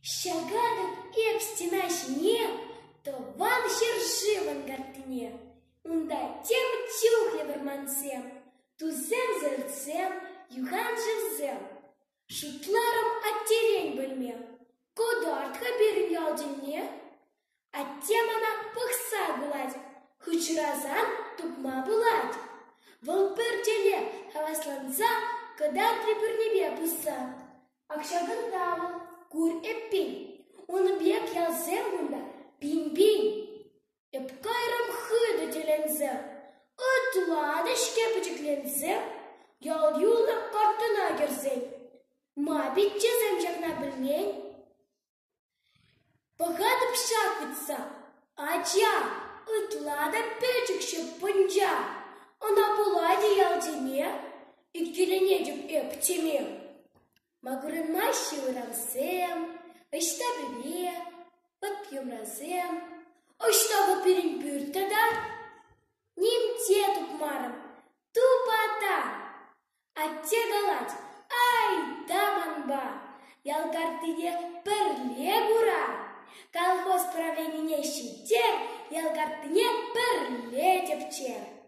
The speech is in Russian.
Шагадып еп стена шіне, тован шерживан гартыне. Унда тем чухле вармансем, тузем зерцем, юхан живзем. Шутларым аттерень бөлме, кодарт хаберін ялденне. Аттемана пықса бұлад, хучыразан тупма бұлад. Вол піртеле хавасланса, кадар трипірнебе бұса. Акшагын тавыл, кур эппин, оны бек ялзем бұнда, пин-пин. Эпкайрым хыды телензе, ытлады шкепічіклензе, ял юлы қартына керзен. Ма битчезем жақна білмен. Пағадып шақытса, ача, ытлады печікші пынжа, она бұлады ялдене, иккеленедіп эптеме. Магырынмашы ырамсем, ыштабыве, подпьемразем, ыштағы перін бүртіда, немте тупмарым, тупата, атте галат, ай, даманба, ялгартыне пірле бұра, колхоз правленине шитер, ялгартыне пірле тепчер.